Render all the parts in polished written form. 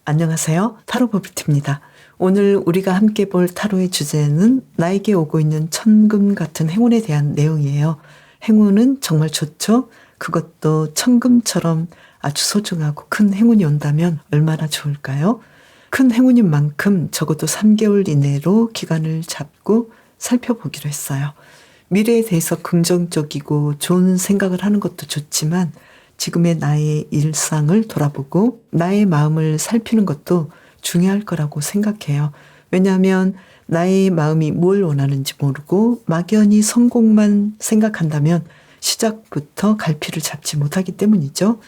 안녕하세요. 타로 버블티입니다. 오늘 우리가 함께 볼 타로의 주제는 나에게 오고 있는 천금 같은 행운에 대한 내용이에요. 행운은 정말 좋죠? 그것도 천금처럼 아주 소중하고 큰 행운이 온다면 얼마나 좋을까요? 큰 행운인 만큼 적어도 3개월 이내로 기간을 잡고 살펴보기로 했어요. 미래에 대해서 긍정적이고 좋은 생각을 하는 것도 좋지만 지금의 나의 일상을 돌아보고 나의 마음을 살피는 것도 중요할 거라고 생각해요. 왜냐하면 나의 마음이 뭘 원하는지 모르고 막연히 성공만 생각한다면 시작부터 갈피를 잡지 못하기 때문이죠.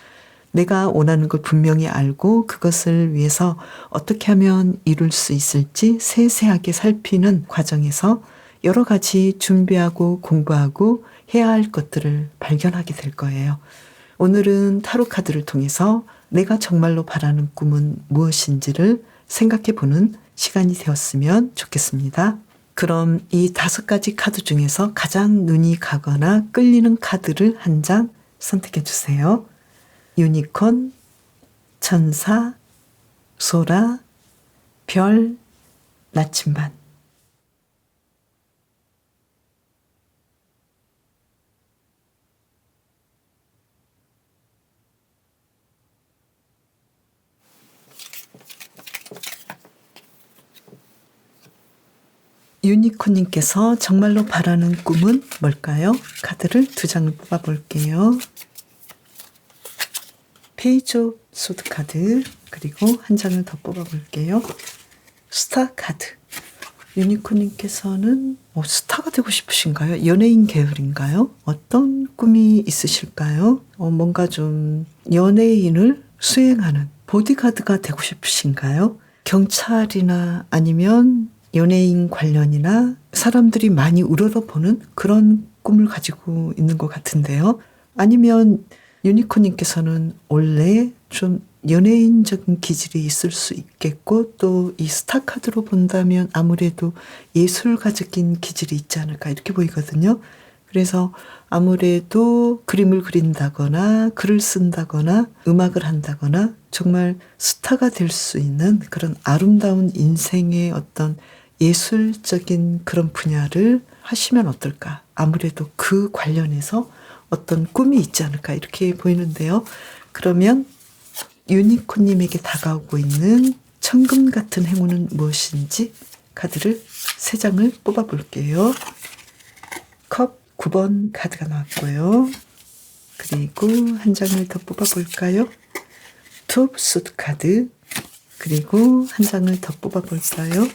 내가 원하는 걸 분명히 알고 그것을 위해서 어떻게 하면 이룰 수 있을지 세세하게 살피는 과정에서 여러 가지 준비하고 공부하고 해야 할 것들을 발견하게 될 거예요. 오늘은 타로 카드를 통해서 내가 정말로 바라는 꿈은 무엇인지를 생각해 보는 시간이 되었으면 좋겠습니다. 그럼 이 5가지 카드 중에서 가장 눈이 가거나 끌리는 카드를 한 장 선택해 주세요. 유니콘, 천사, 소라, 별, 나침반. 유니콘님께서 정말로 바라는 꿈은 뭘까요? 카드를 2장을 뽑아볼게요. 페이지 오브 소드 카드, 그리고 한 장을 더 뽑아볼게요. 스타 카드. 유니콘님께서는 스타가 되고 싶으신가요? 연예인 계열인가요? 어떤 꿈이 있으실까요? 뭔가 좀 연예인을 수행하는 보디가드가 되고 싶으신가요? 경찰이나 아니면 연예인 관련이나 사람들이 많이 우러러보는 그런 꿈을 가지고 있는 것 같은데요. 아니면 유니콘님께서는 원래 좀 연예인적인 기질이 있을 수 있겠고 또 이 스타 카드로 본다면 아무래도 예술가적인 기질이 있지 않을까 이렇게 보이거든요. 그래서 아무래도 그림을 그린다거나 글을 쓴다거나 음악을 한다거나 정말 스타가 될 수 있는 그런 아름다운 인생의 어떤 예술적인 그런 분야를 하시면 어떨까. 아무래도 그 관련해서 어떤 꿈이 있지 않을까 이렇게 보이는데요. 그러면 유니콘님에게 다가오고 있는 천금 같은 행운은 무엇인지 카드를 3장을 뽑아볼게요. 컵 9번 카드가 나왔고요. 그리고 한 장을 더 뽑아볼까요? 투 수드 카드, 그리고 한 장을 더 뽑아볼까요?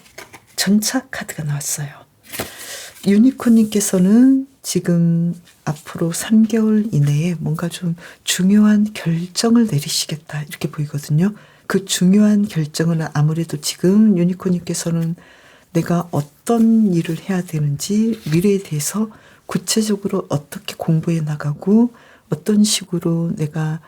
전차 카드가 나왔어요. 유니콘님께서는 지금 앞으로 3개월 이내에 뭔가 좀 중요한 결정을 내리시겠다 이렇게 보이거든요. 그 중요한 결정은 아무래도 지금 유니콘님께서는 내가 어떤 일을 해야 되는지 미래에 대해서 구체적으로 어떻게 공부해 나가고 어떤 식으로 내가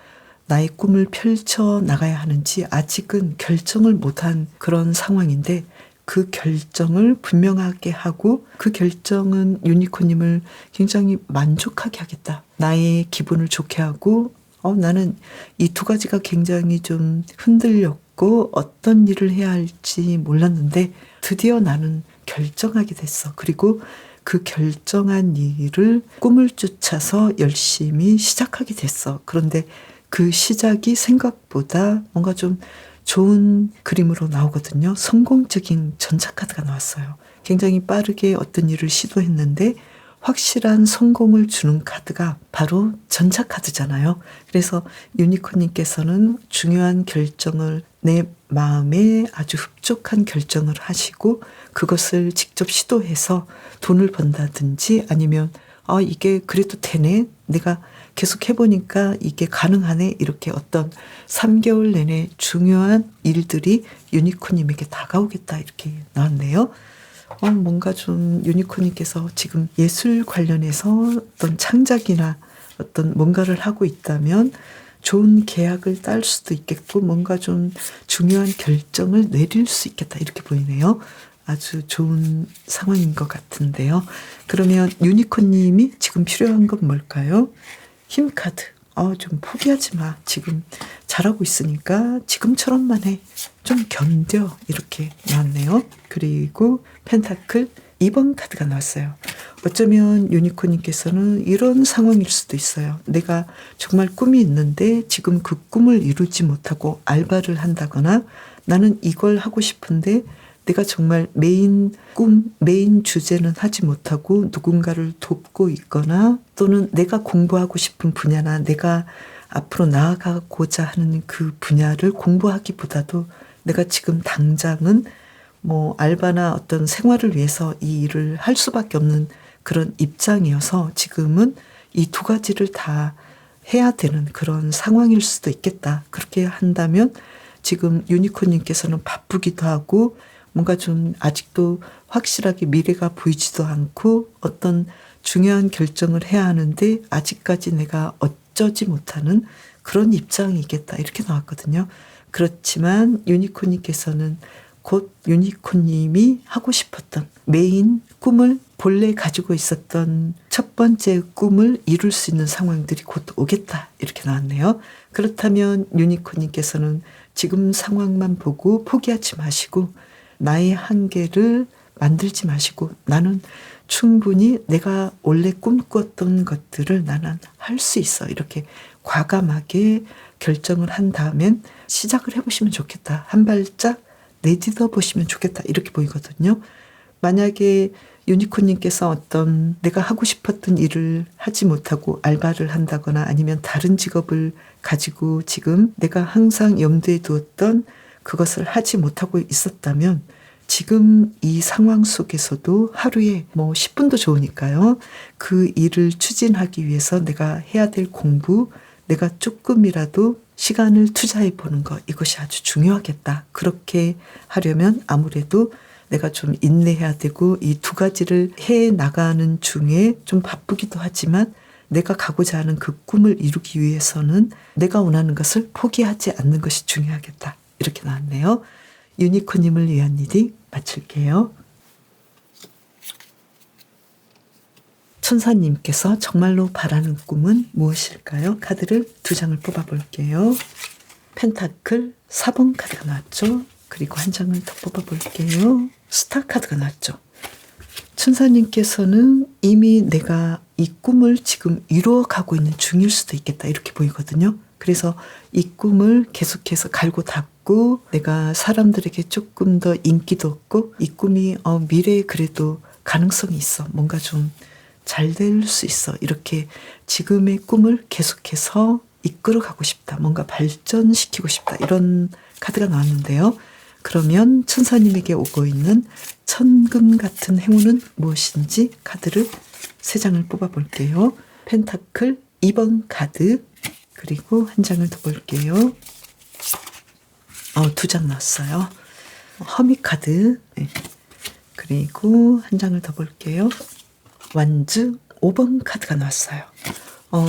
나의 꿈을 펼쳐 나가야 하는지 아직은 결정을 못한 그런 상황인데 그 결정을 분명하게 하고 그 결정은 유니콘님을 굉장히 만족하게 하겠다. 나의 기분을 좋게 하고 나는 이 2가지가 굉장히 좀 흔들렸고 어떤 일을 해야 할지 몰랐는데 드디어 나는 결정하게 됐어. 그리고 그 결정한 일을 꿈을 쫓아서 열심히 시작하게 됐어. 그런데 그 시작이 생각보다 뭔가 좀 좋은 그림으로 나오거든요. 성공적인 전차카드가 나왔어요. 굉장히 빠르게 어떤 일을 시도했는데 확실한 성공을 주는 카드가 바로 전차카드잖아요. 그래서 유니콘님께서는 중요한 결정을 내 마음에 아주 흡족한 결정을 하시고 그것을 직접 시도해서 돈을 번다든지 아니면 이게 그래도 되네. 내가 계속 해보니까 이게 가능하네. 이렇게 어떤 3개월 내내 중요한 일들이 유니콘님에게 다가오겠다. 이렇게 나왔네요. 뭔가 좀 유니콘님께서 지금 예술 관련해서 어떤 창작이나 어떤 뭔가를 하고 있다면 좋은 계약을 딸 수도 있겠고 뭔가 좀 중요한 결정을 내릴 수 있겠다. 이렇게 보이네요. 아주 좋은 상황인 것 같은데요. 그러면 유니콘님이 지금 필요한 건 뭘까요? 힘 카드. 좀 포기하지 마. 지금 잘하고 있으니까 지금처럼만 해. 좀 견뎌. 이렇게 나왔네요. 그리고 펜타클 2번 카드가 나왔어요. 어쩌면 유니콘님께서는 이런 상황일 수도 있어요. 내가 정말 꿈이 있는데 지금 그 꿈을 이루지 못하고 알바를 한다거나 나는 이걸 하고 싶은데 내가 정말 메인 주제는 하지 못하고 누군가를 돕고 있거나 또는 내가 공부하고 싶은 분야나 내가 앞으로 나아가고자 하는 그 분야를 공부하기보다도 내가 지금 당장은 뭐 알바나 어떤 생활을 위해서 이 일을 할 수밖에 없는 그런 입장이어서 지금은 이 두 가지를 다 해야 되는 그런 상황일 수도 있겠다. 그렇게 한다면 지금 유니콘님께서는 바쁘기도 하고 뭔가 좀 아직도 확실하게 미래가 보이지도 않고 어떤 중요한 결정을 해야 하는데 아직까지 내가 어쩌지 못하는 그런 입장이겠다. 이렇게 나왔거든요. 그렇지만 유니콘님께서는 곧 유니콘님이 하고 싶었던 메인 꿈을 본래 가지고 있었던 첫 번째 꿈을 이룰 수 있는 상황들이 곧 오겠다. 이렇게 나왔네요. 그렇다면 유니콘님께서는 지금 상황만 보고 포기하지 마시고 나의 한계를 만들지 마시고 나는 충분히 내가 원래 꿈꿨던 것들을 나는 할 수 있어. 이렇게 과감하게 결정을 한 다음엔 시작을 해보시면 좋겠다. 한 발짝 내딛어 보시면 좋겠다. 이렇게 보이거든요. 만약에 유니콘님께서 어떤 내가 하고 싶었던 일을 하지 못하고 알바를 한다거나 아니면 다른 직업을 가지고 지금 내가 항상 염두에 두었던 그것을 하지 못하고 있었다면 지금 이 상황 속에서도 하루에 뭐 10분도 좋으니까요. 그 일을 추진하기 위해서 내가 해야 될 공부, 내가 조금이라도 시간을 투자해 보는 것, 이것이 아주 중요하겠다. 그렇게 하려면 아무래도 내가 좀 인내해야 되고 이 두 가지를 해 나가는 중에 좀 바쁘기도 하지만 내가 가고자 하는 그 꿈을 이루기 위해서는 내가 원하는 것을 포기하지 않는 것이 중요하겠다. 이렇게 나왔네요. 유니콘님을 위한 리딩 마칠게요. 천사님께서 정말로 바라는 꿈은 무엇일까요? 카드를 2장을 뽑아볼게요. 펜타클 4번 카드가 나왔죠. 그리고 한 장을 더 뽑아볼게요. 스타 카드가 나왔죠. 천사님께서는 이미 내가 이 꿈을 지금 이루어가고 있는 중일 수도 있겠다. 이렇게 보이거든요. 그래서 이 꿈을 계속해서 갈고 닦고 내가 사람들에게 조금 더 인기도 얻고 이 꿈이 미래에 그래도 가능성이 있어. 뭔가 좀 잘 될 수 있어. 이렇게 지금의 꿈을 계속해서 이끌어가고 싶다. 뭔가 발전시키고 싶다. 이런 카드가 나왔는데요. 그러면 천사님에게 오고 있는 천금 같은 행운은 무엇인지 카드를 3장을 뽑아볼게요. 펜타클 2번 카드 그리고 한 장을 더 볼게요. 2장 나왔어요. 허미 카드 네. 그리고 한 장을 더 볼게요. 완즈 5번 카드가 나왔어요.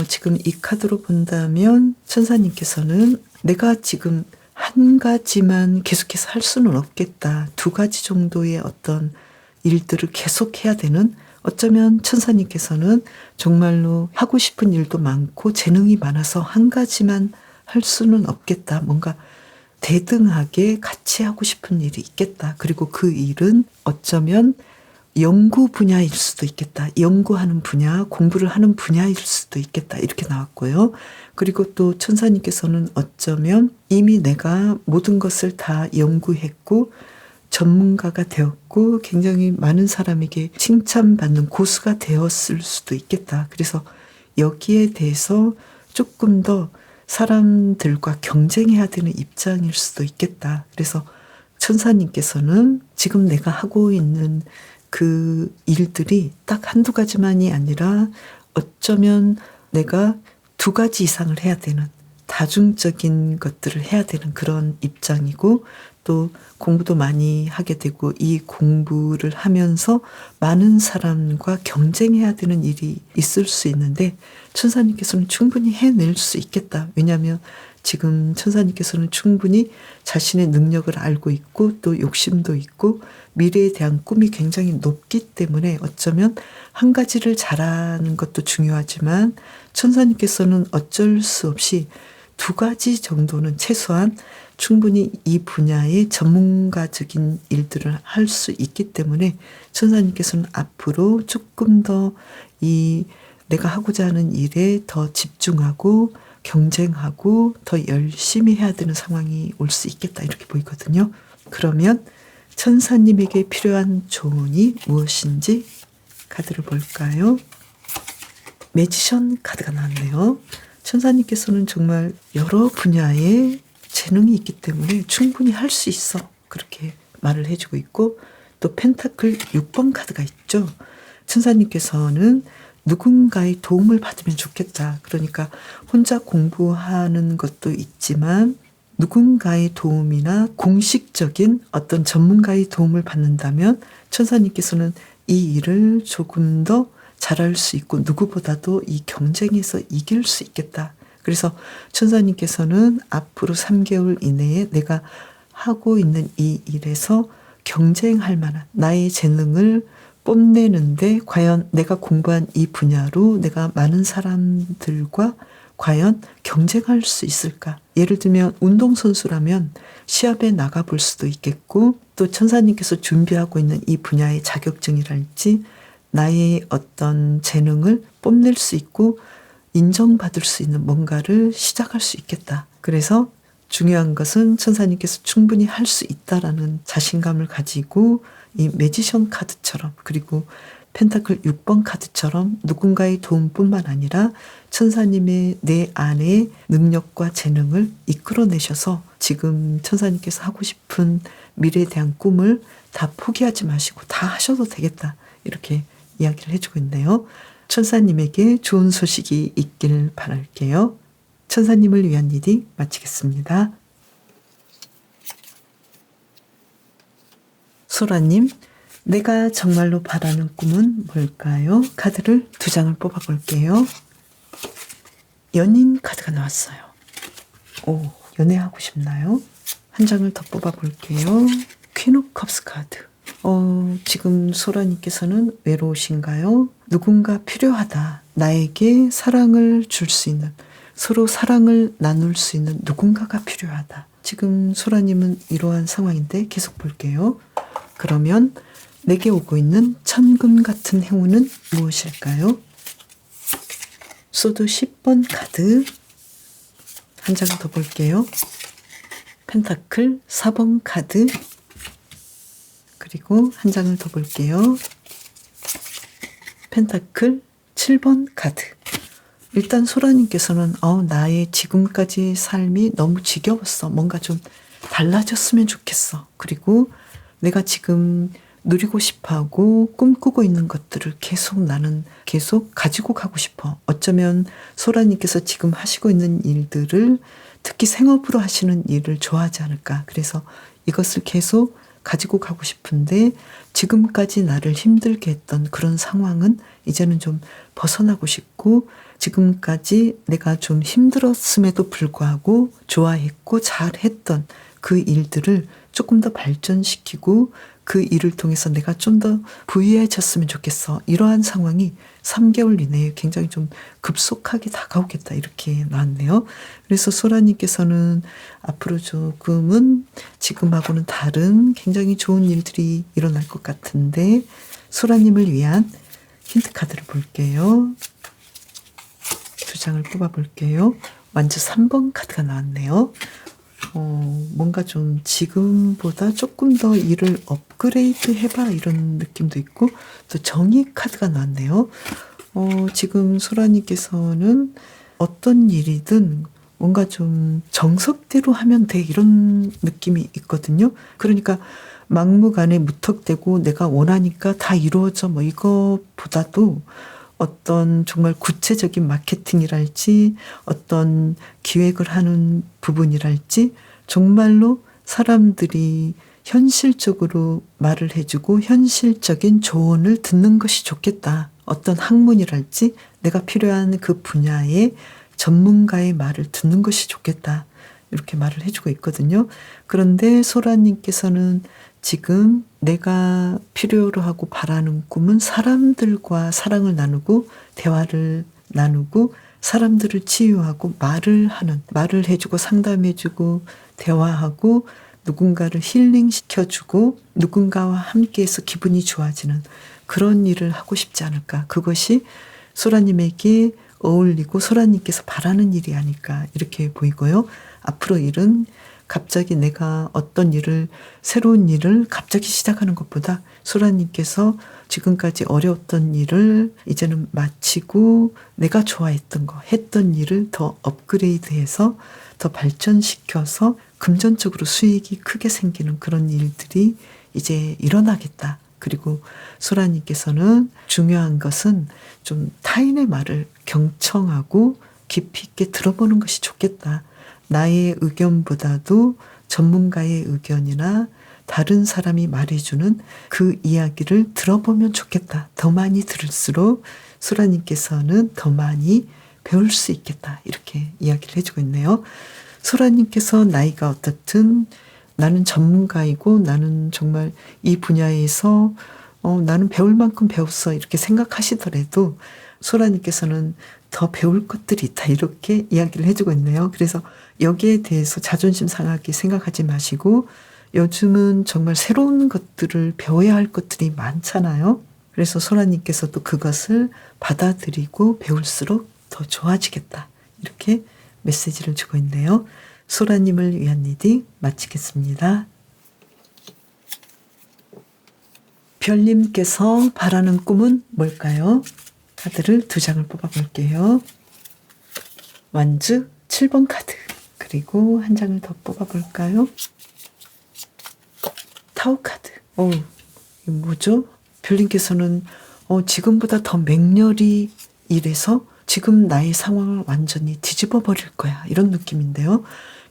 지금 이 카드로 본다면 천사님께서는 내가 지금 한 가지만 계속해서 할 수는 없겠다. 2가지 정도의 어떤 일들을 계속 해야 되는 어쩌면 천사님께서는 정말로 하고 싶은 일도 많고 재능이 많아서 한 가지만 할 수는 없겠다. 뭔가 대등하게 같이 하고 싶은 일이 있겠다. 그리고 그 일은 어쩌면 연구 분야일 수도 있겠다. 연구하는 분야, 공부를 하는 분야일 수도 있겠다. 이렇게 나왔고요. 그리고 또 천사님께서는 어쩌면 이미 내가 모든 것을 다 연구했고 전문가가 되었고 굉장히 많은 사람에게 칭찬받는 고수가 되었을 수도 있겠다. 그래서 여기에 대해서 조금 더 사람들과 경쟁해야 되는 입장일 수도 있겠다. 그래서 천사님께서는 지금 내가 하고 있는 그 일들이 딱 한두 가지만이 아니라 어쩌면 내가 2가지 이상을 해야 되는 다중적인 것들을 해야 되는 그런 입장이고 또 공부도 많이 하게 되고 이 공부를 하면서 많은 사람과 경쟁해야 되는 일이 있을 수 있는데 천사님께서는 충분히 해낼 수 있겠다. 왜냐하면 지금 천사님께서는 충분히 자신의 능력을 알고 있고 또 욕심도 있고 미래에 대한 꿈이 굉장히 높기 때문에 어쩌면 한 가지를 잘하는 것도 중요하지만 천사님께서는 어쩔 수 없이 두 가지 정도는 최소한 충분히 이 분야의 전문가적인 일들을 할 수 있기 때문에 천사님께서는 앞으로 조금 더 이 내가 하고자 하는 일에 더 집중하고 경쟁하고 더 열심히 해야 되는 상황이 올 수 있겠다 이렇게 보이거든요. 그러면 천사님에게 필요한 조언이 무엇인지 카드를 볼까요? 매지션 카드가 나왔네요. 천사님께서는 정말 여러 분야에 재능이 있기 때문에 충분히 할 수 있어 그렇게 말을 해주고 있고, 또 펜타클 6번 카드가 있죠. 천사님께서는 누군가의 도움을 받으면 좋겠다. 그러니까 혼자 공부하는 것도 있지만 누군가의 도움이나 공식적인 어떤 전문가의 도움을 받는다면 천사님께서는 이 일을 조금 더 잘할 수 있고 누구보다도 이 경쟁에서 이길 수 있겠다. 그래서 천사님께서는 앞으로 3개월 이내에 내가 하고 있는 이 일에서 경쟁할 만한 나의 재능을 뽐내는데 과연 내가 공부한 이 분야로 내가 많은 사람들과 과연 경쟁할 수 있을까? 예를 들면 운동선수라면 시합에 나가볼 수도 있겠고, 또 천사님께서 준비하고 있는 이 분야의 자격증이랄지 나의 어떤 재능을 뽐낼 수 있고 인정받을 수 있는 뭔가를 시작할 수 있겠다. 그래서 중요한 것은 천사님께서 충분히 할 수 있다라는 자신감을 가지고 이 매지션 카드처럼, 그리고 펜타클 6번 카드처럼 누군가의 도움뿐만 아니라 천사님의 내 안의 능력과 재능을 이끌어내셔서 지금 천사님께서 하고 싶은 미래에 대한 꿈을 다 포기하지 마시고 다 하셔도 되겠다. 이렇게 이야기를 해주고 있네요. 천사님에게 좋은 소식이 있길 바랄게요. 천사님을 위한 리딩 마치겠습니다. 소라님, 내가 정말로 바라는 꿈은 뭘까요? 카드를 2장을 뽑아볼게요. 연인 카드가 나왔어요. 오, 연애하고 싶나요? 한 장을 더 뽑아볼게요. 퀸 오브 컵스 카드. 지금 소라님께서는 외로우신가요? 누군가 필요하다. 나에게 사랑을 줄 수 있는, 서로 사랑을 나눌 수 있는 누군가가 필요하다. 지금 소라님은 이러한 상황인데 계속 볼게요. 그러면 내게 오고 있는 천금 같은 행운은 무엇일까요? 소드 10번 카드 한 장 더 볼게요. 펜타클 4번 카드, 그리고 한 장을 더 볼게요. 펜타클 7번 카드. 일단 소라님께서는 나의 지금까지 삶이 너무 지겨웠어. 뭔가 좀 달라졌으면 좋겠어. 그리고 내가 지금 누리고 싶어하고 꿈꾸고 있는 것들을 나는 계속 가지고 가고 싶어. 어쩌면 소라님께서 지금 하시고 있는 일들을, 특히 생업으로 하시는 일을 좋아하지 않을까. 그래서 이것을 계속 가지고 가고 싶은데 지금까지 나를 힘들게 했던 그런 상황은 이제는 좀 벗어나고 싶고, 지금까지 내가 좀 힘들었음에도 불구하고 좋아했고 잘했던 그 일들을 조금 더 발전시키고 그 일을 통해서 내가 좀 더 부유해졌으면 좋겠어. 이러한 상황이 3개월 이내에 굉장히 좀 급속하게 다가오겠다 이렇게 나왔네요. 그래서 소라님께서는 앞으로 조금은 지금하고는 다른 굉장히 좋은 일들이 일어날 것 같은데, 소라님을 위한 힌트 카드를 볼게요. 2장을 뽑아볼게요. 완주 3번 카드가 나왔네요. 뭔가 좀 지금보다 조금 더 일을 업그레이드 해봐 이런 느낌도 있고, 또 정의 카드가 나왔네요. 지금 소라님께서는 어떤 일이든 뭔가 좀 정석대로 하면 돼 이런 느낌이 있거든요. 그러니까 막무가내 무턱대고 내가 원하니까 다 이루어져 뭐 이거보다도 어떤 정말 구체적인 마케팅이랄지 어떤 기획을 하는 부분이랄지 정말로 사람들이 현실적으로 말을 해주고 현실적인 조언을 듣는 것이 좋겠다. 어떤 학문이랄지 내가 필요한 그 분야의 전문가의 말을 듣는 것이 좋겠다. 이렇게 말을 해주고 있거든요. 그런데 소라님께서는 지금 내가 필요로 하고 바라는 꿈은 사람들과 사랑을 나누고 대화를 나누고 사람들을 치유하고 말을 해주고 상담해주고 대화하고 누군가를 힐링시켜주고 누군가와 함께해서 기분이 좋아지는 그런 일을 하고 싶지 않을까. 그것이 소라님에게 어울리고 소라님께서 바라는 일이 아닐까 이렇게 보이고요. 앞으로 일은 갑자기 내가 어떤 일을 새로운 일을 갑자기 시작하는 것보다 소라님께서 지금까지 어려웠던 일을 이제는 마치고 내가 좋아했던 거 했던 일을 더 업그레이드해서 더 발전시켜서 금전적으로 수익이 크게 생기는 그런 일들이 이제 일어나겠다. 그리고 소라님께서는 중요한 것은 좀 타인의 말을 경청하고 깊이 있게 들어보는 것이 좋겠다. 나의 의견보다도 전문가의 의견이나 다른 사람이 말해주는 그 이야기를 들어보면 좋겠다. 더 많이 들을수록 소라님께서는 더 많이 배울 수 있겠다. 이렇게 이야기를 해주고 있네요. 소라님께서 나이가 어떻든 나는 전문가이고 나는 정말 이 분야에서 나는 배울 만큼 배웠어 이렇게 생각하시더라도 소라님께서는 더 배울 것들이 있다 이렇게 이야기를 해주고 있네요. 그래서 여기에 대해서 자존심 상하게 생각하지 마시고 요즘은 정말 새로운 것들을 배워야 할 것들이 많잖아요. 그래서 소라님께서도 그것을 받아들이고 배울수록 더 좋아지겠다 이렇게 메시지를 주고 있네요. 소라님을 위한 리딩 마치겠습니다. 별님께서 바라는 꿈은 뭘까요? 카드를 2장을 뽑아볼게요. 완주 7번 카드 그리고 한 장을 더 뽑아볼까요? 타오 카드. 이거 뭐죠? 별님께서는 지금보다 더 맹렬히 일해서 지금 나의 상황을 완전히 뒤집어 버릴 거야 이런 느낌인데요.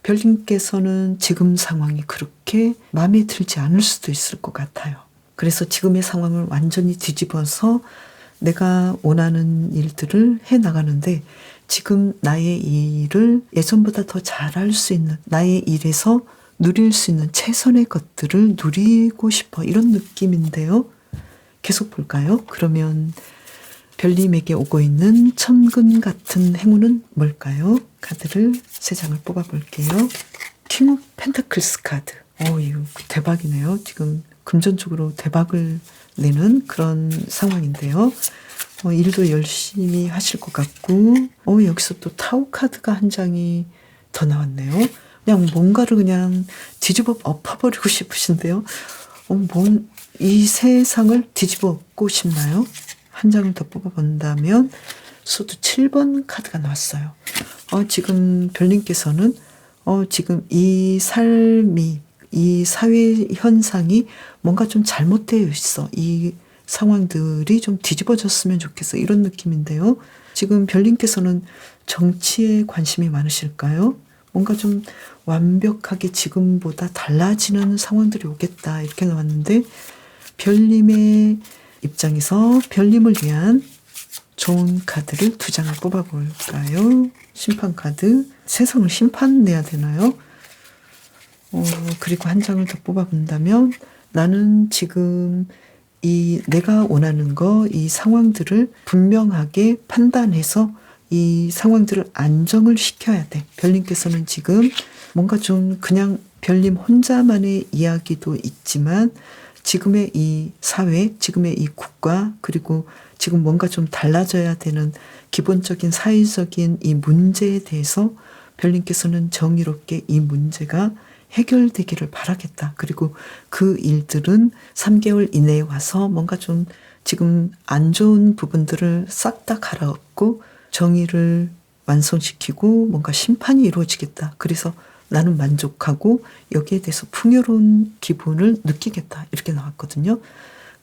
별님께서는 지금 상황이 그렇게 마음에 들지 않을 수도 있을 것 같아요. 그래서 지금의 상황을 완전히 뒤집어서 내가 원하는 일들을 해나가는데 지금 나의 일을 예전보다 더 잘할 수 있는 나의 일에서 누릴 수 있는 최선의 것들을 누리고 싶어 이런 느낌인데요. 계속 볼까요? 그러면 별님에게 오고 있는 천근 같은 행운은 뭘까요? 카드를 3장을 뽑아볼게요. 킹 오브 펜타클스 카드. 이거 대박이네요. 지금 금전적으로 대박을 내는 그런 상황인데요. 일도 열심히 하실 것 같고 여기서 또 타오 카드가 한 장이 더 나왔네요. 그냥 뭔가를 그냥 뒤집어 엎어버리고 싶으신데요. 이 세상을 뒤집어 엎고 싶나요? 한 장을 더 뽑아본다면 소드 7번 카드가 나왔어요. 지금 별님께서는 지금 이 삶이 이 사회 현상이 뭔가 좀 잘못되어 있어. 이 상황들이 좀 뒤집어졌으면 좋겠어. 이런 느낌인데요. 지금 별님께서는 정치에 관심이 많으실까요? 뭔가 좀 완벽하게 지금보다 달라지는 상황들이 오겠다. 이렇게 나왔는데 별님의 입장에서 별님을 위한 좋은 카드를 2장을 뽑아볼까요? 심판 카드. 세상을 심판내야 되나요? 그리고 한 장을 더 뽑아본다면 나는 지금 이 내가 원하는 거, 이 상황들을 분명하게 판단해서 이 상황들을 안정을 시켜야 돼. 별님께서는 지금 뭔가 좀 그냥 별님 혼자만의 이야기도 있지만 지금의 이 사회, 지금의 이 국가, 그리고 지금 뭔가 좀 달라져야 되는 기본적인 사회적인 이 문제에 대해서 별님께서는 정의롭게 이 문제가 해결되기를 바라겠다. 그리고 그 일들은 3개월 이내에 와서 뭔가 좀 지금 안 좋은 부분들을 싹 다 갈아엎고 정의를 완성시키고 뭔가 심판이 이루어지겠다. 그래서 나는 만족하고 여기에 대해서 풍요로운 기분을 느끼겠다. 이렇게 나왔거든요.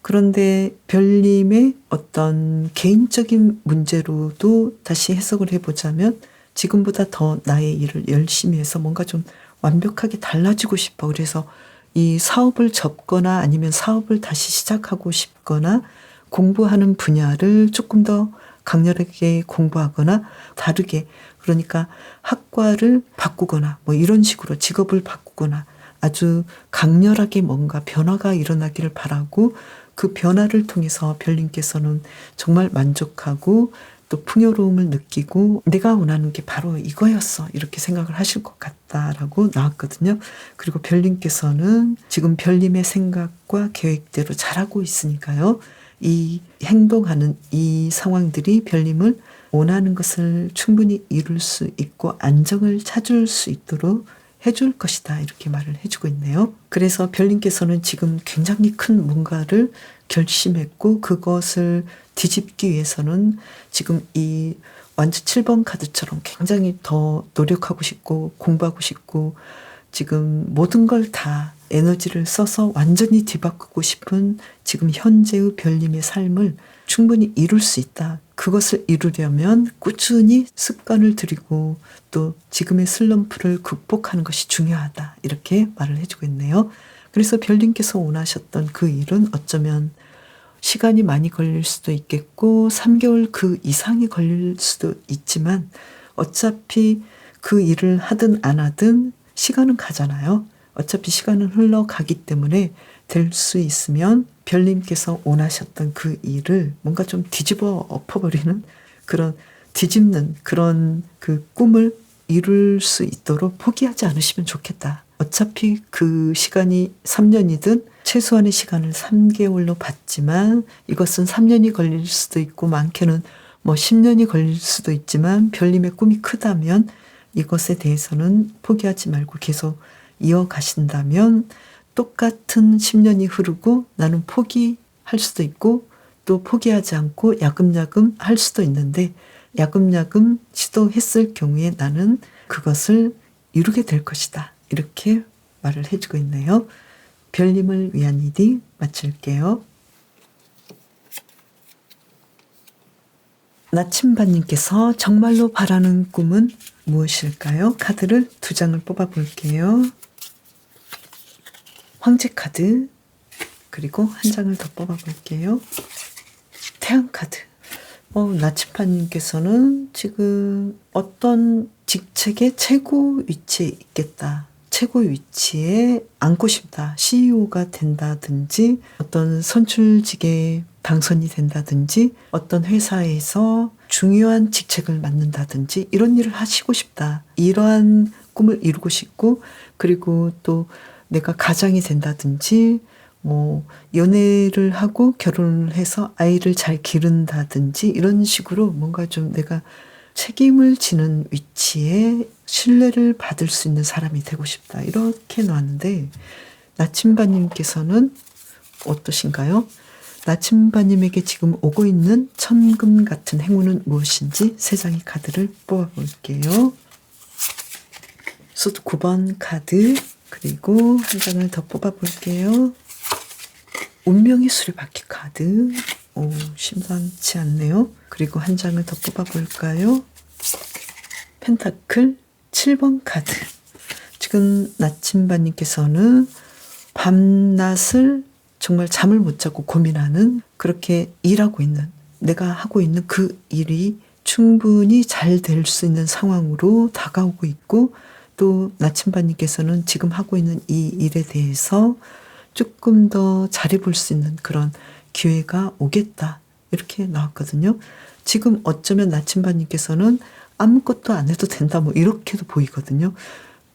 그런데 별님의 어떤 개인적인 문제로도 다시 해석을 해보자면 지금보다 더 나의 일을 열심히 해서 뭔가 좀 완벽하게 달라지고 싶어. 그래서 이 사업을 접거나 아니면 사업을 다시 시작하고 싶거나 공부하는 분야를 조금 더 강렬하게 공부하거나 다르게 그러니까 학과를 바꾸거나 뭐 이런 식으로 직업을 바꾸거나 아주 강렬하게 뭔가 변화가 일어나기를 바라고 그 변화를 통해서 별님께서는 정말 만족하고 또 풍요로움을 느끼고 내가 원하는 게 바로 이거였어 이렇게 생각을 하실 것 같다라고 나왔거든요. 그리고 별님께서는 지금 별님의 생각과 계획대로 잘하고 있으니까요. 이 행동하는 이 상황들이 별님을 원하는 것을 충분히 이룰 수 있고 안정을 찾을 수 있도록 해줄 것이다 이렇게 말을 해주고 있네요. 그래서 별님께서는 지금 굉장히 큰 뭔가를 결심했고 그것을 뒤집기 위해서는 지금 이 완전 7번 카드처럼 굉장히 더 노력하고 싶고 공부하고 싶고 지금 모든 걸 다 에너지를 써서 완전히 뒤바꾸고 싶은 지금 현재의 별님의 삶을 충분히 이룰 수 있다. 그것을 이루려면 꾸준히 습관을 들이고 또 지금의 슬럼프를 극복하는 것이 중요하다. 이렇게 말을 해주고 있네요. 그래서 별님께서 원하셨던 그 일은 어쩌면 시간이 많이 걸릴 수도 있겠고 3개월 그 이상이 걸릴 수도 있지만 어차피 그 일을 하든 안 하든 시간은 가잖아요. 어차피 시간은 흘러가기 때문에 될 수 있으면 별님께서 원하셨던 그 일을 뭔가 좀 뒤집어 엎어버리는 그런 뒤집는 그런 그 꿈을 이룰 수 있도록 포기하지 않으시면 좋겠다. 어차피 그 시간이 3년이든 최소한의 시간을 3개월로 받지만 이것은 3년이 걸릴 수도 있고 많게는 뭐 10년이 걸릴 수도 있지만 별님의 꿈이 크다면 이것에 대해서는 포기하지 말고 계속 이어가신다면 똑같은 10년이 흐르고 나는 포기할 수도 있고 또 포기하지 않고 야금야금 할 수도 있는데 야금야금 시도했을 경우에 나는 그것을 이루게 될 것이다. 이렇게 말을 해주고 있네요. 별님을 위한 리딩 마칠게요. 나침반님께서 정말로 바라는 꿈은 무엇일까요? 카드를 2장을 뽑아볼게요. 황제 카드 그리고 1장을 더 뽑아볼게요. 태양 카드. 나침반님께서는 지금 어떤 직책의 최고 위치에 있겠다. 최고 위치에 앉고 싶다. CEO가 된다든지 어떤 선출직에 당선이 된다든지 어떤 회사에서 중요한 직책을 맡는다든지 이런 일을 하시고 싶다. 이러한 꿈을 이루고 싶고 그리고 또 내가 가장이 된다든지 뭐 연애를 하고 결혼을 해서 아이를 잘 기른다든지 이런 식으로 뭔가 좀 내가 책임을 지는 위치에 신뢰를 받을 수 있는 사람이 되고 싶다. 이렇게 나왔는데 나침반님께서는 어떠신가요? 나침반님에게 지금 오고 있는 천금 같은 행운은 무엇인지 3장의 카드를 뽑아볼게요. 수도 9번 카드 그리고 1장을 더 뽑아볼게요. 운명의 수레바퀴 카드. 심상치 않네요. 그리고 1장을 더 뽑아볼까요? 펜타클 7번 카드. 지금 나침반님께서는 밤낮을 정말 잠을 못 자고 고민하는 그렇게 일하고 있는 내가 하고 있는 그 일이 충분히 잘 될 수 있는 상황으로 다가오고 있고 또 나침반님께서는 지금 하고 있는 이 일에 대해서 조금 더 잘해볼 수 있는 그런 기회가 오겠다. 이렇게 나왔거든요. 지금 어쩌면 나침반님께서는 아무것도 안 해도 된다. 뭐 이렇게도 보이거든요.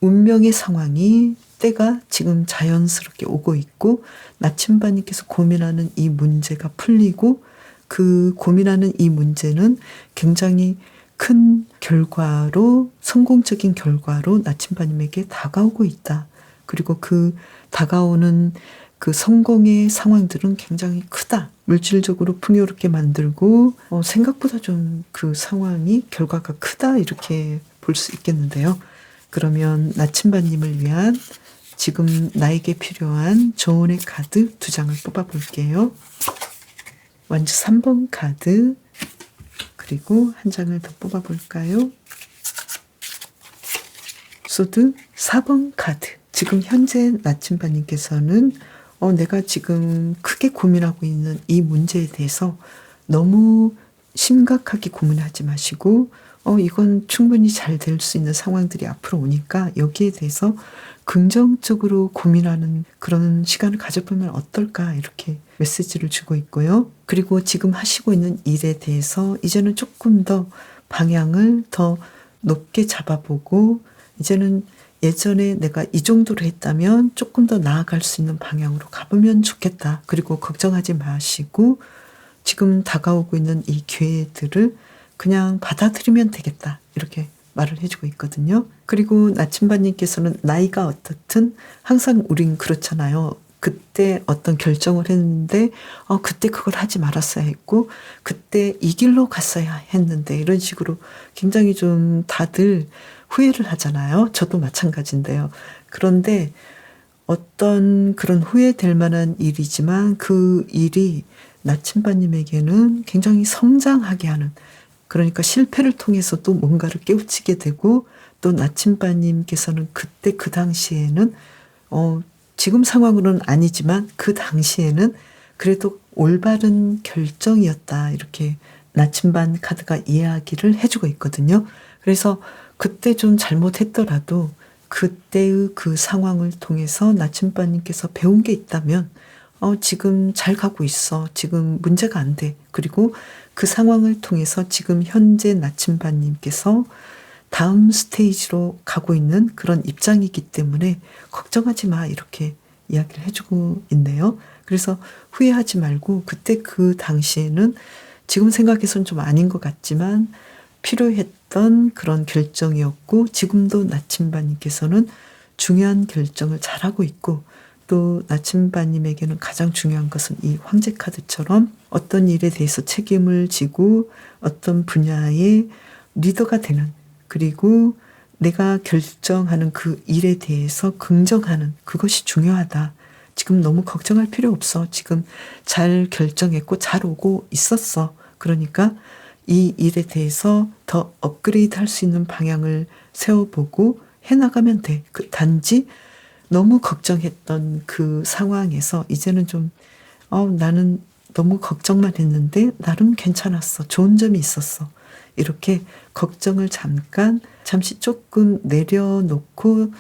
운명의 상황이 때가 지금 자연스럽게 오고 있고 나침반님께서 고민하는 이 문제가 풀리고 그 고민하는 이 문제는 굉장히 큰 결과로 성공적인 결과로 나침반님에게 다가오고 있다. 그리고 그 다가오는 그 성공의 상황들은 굉장히 크다. 물질적으로 풍요롭게 만들고 생각보다 좀 그 상황이 결과가 크다 이렇게 볼 수 있겠는데요. 그러면 나침반님을 위한 지금 나에게 필요한 조언의 카드 2장을 뽑아볼게요. 완주 3번 카드 그리고 1장을 더 뽑아볼까요? 소드 4번 카드. 지금 현재 나침반님께서는 내가 지금 크게 고민하고 있는 이 문제에 대해서 너무 심각하게 고민하지 마시고 이건 충분히 잘 될 수 있는 상황들이 앞으로 오니까 여기에 대해서 긍정적으로 고민하는 그런 시간을 가져보면 어떨까 이렇게 메시지를 주고 있고요. 그리고 지금 하시고 있는 일에 대해서 이제는 조금 더 방향을 더 높게 잡아보고 이제는 예전에 내가 이 정도로 했다면 조금 더 나아갈 수 있는 방향으로 가보면 좋겠다. 그리고 걱정하지 마시고 지금 다가오고 있는 이 기회들을 그냥 받아들이면 되겠다. 이렇게 말을 해주고 있거든요. 그리고 나침반님께서는 나이가 어떻든 항상 우린 그렇잖아요. 그때 어떤 결정을 했는데 그때 그걸 하지 말았어야 했고 그때 이 길로 갔어야 했는데 이런 식으로 굉장히 좀 다들 후회를 하잖아요. 저도 마찬가지인데요. 그런데 어떤 그런 후회될 만한 일이지만 그 일이 나침반님에게는 굉장히 성장하게 하는, 그러니까 실패를 통해서 또 뭔가를 깨우치게 되고 또 나침반님께서는 그때 그 당시에는 지금 상황으로는 아니지만 그 당시에는 그래도 올바른 결정이었다. 이렇게 나침반 카드가 이야기를 해주고 있거든요. 그래서 그때 좀 잘못했더라도 그때의 그 상황을 통해서 나침반님께서 배운 게 있다면 지금 잘 가고 있어. 지금 문제가 안 돼. 그리고 그 상황을 통해서 지금 현재 나침반님께서 다음 스테이지로 가고 있는 그런 입장이기 때문에 걱정하지 마. 이렇게 이야기를 해주고 있네요. 그래서 후회하지 말고 그때 그 당시에는 지금 생각해서는 좀 아닌 것 같지만 필요했던 그런 결정이었고 지금도 나침반님께서는 중요한 결정을 잘하고 있고 또 나침반님에게는 가장 중요한 것은 이 황제 카드처럼 어떤 일에 대해서 책임을 지고 어떤 분야의 리더가 되는, 그리고 내가 결정하는 그 일에 대해서 긍정하는 그것이 중요하다. 지금 너무 걱정할 필요 없어. 지금 잘 결정했고 잘 오고 있었어. 그러니까 이 일에 대해서 더 업그레이드 할 수 있는 방향을 세워보고 해나가면 돼. 단지 너무 걱정했던 그 상황에서 이제는 좀 나는 너무 걱정만 했는데 나름 괜찮았어. 좋은 점이 있었어. 이렇게 걱정을 잠시 조금 내려놓고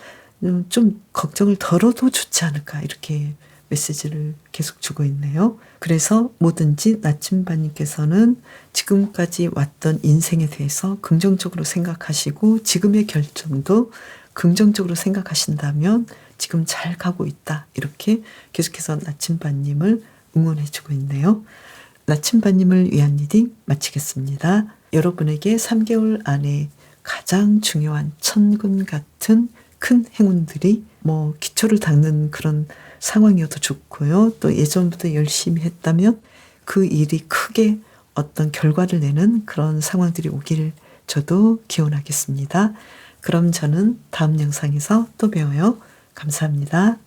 좀 걱정을 덜어도 좋지 않을까 이렇게 메시지를 계속 주고 있네요. 그래서 뭐든지 나침반님께서는 지금까지 왔던 인생에 대해서 긍정적으로 생각하시고 지금의 결정도 긍정적으로 생각하신다면 지금 잘 가고 있다. 이렇게 계속해서 나침반님을 응원해주고 있네요. 나침반님을 위한 리딩 마치겠습니다. 여러분에게 3개월 안에 가장 중요한 천금 같은 큰 행운들이 기초를 닦는 그런 상황이어도 좋고요. 또 예전부터 열심히 했다면 그 일이 크게 어떤 결과를 내는 그런 상황들이 오기를 저도 기원하겠습니다. 그럼 저는 다음 영상에서 또 봬요. 감사합니다.